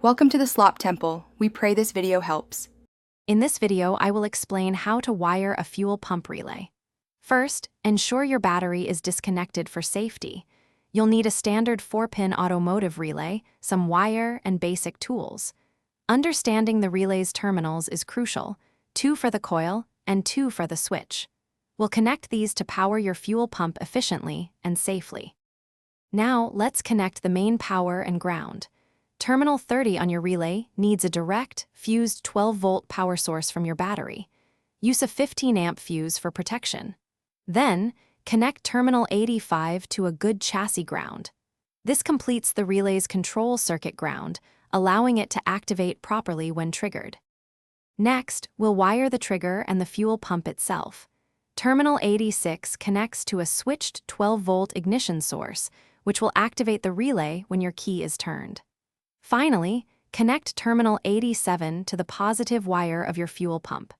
Welcome to the Slop Temple. We pray this video helps. In this video, I will explain how to wire a fuel pump relay. First, ensure your battery is disconnected for safety. You'll need a standard 4-pin automotive relay, some wire, and basic tools. Understanding the relay's terminals is crucial, 2 for the coil and 2 for the switch. We'll connect these to power your fuel pump efficiently and safely. Now, let's connect the main power and ground. Terminal 30 on your relay needs a direct, fused 12-volt power source from your battery. Use a 15-amp fuse for protection. Then, connect terminal 85 to a good chassis ground. This completes the relay's control circuit ground, allowing it to activate properly when triggered. Next, we'll wire the trigger and the fuel pump itself. Terminal 86 connects to a switched 12-volt ignition source, which will activate the relay when your key is turned. Finally, connect terminal 87 to the positive wire of your fuel pump.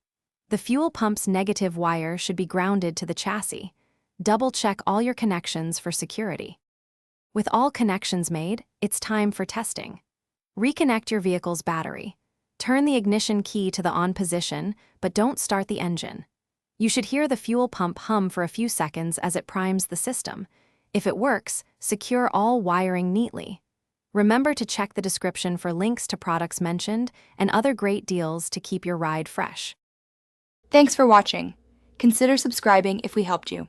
The fuel pump's negative wire should be grounded to the chassis. Double-check all your connections for security. With all connections made, it's time for testing. Reconnect your vehicle's battery. Turn the ignition key to the on position, but don't start the engine. You should hear the fuel pump hum for a few seconds as it primes the system. If it works, secure all wiring neatly. Remember to check the description for links to products mentioned and other great deals to keep your ride fresh. Thanks for watching. Consider subscribing if we helped you.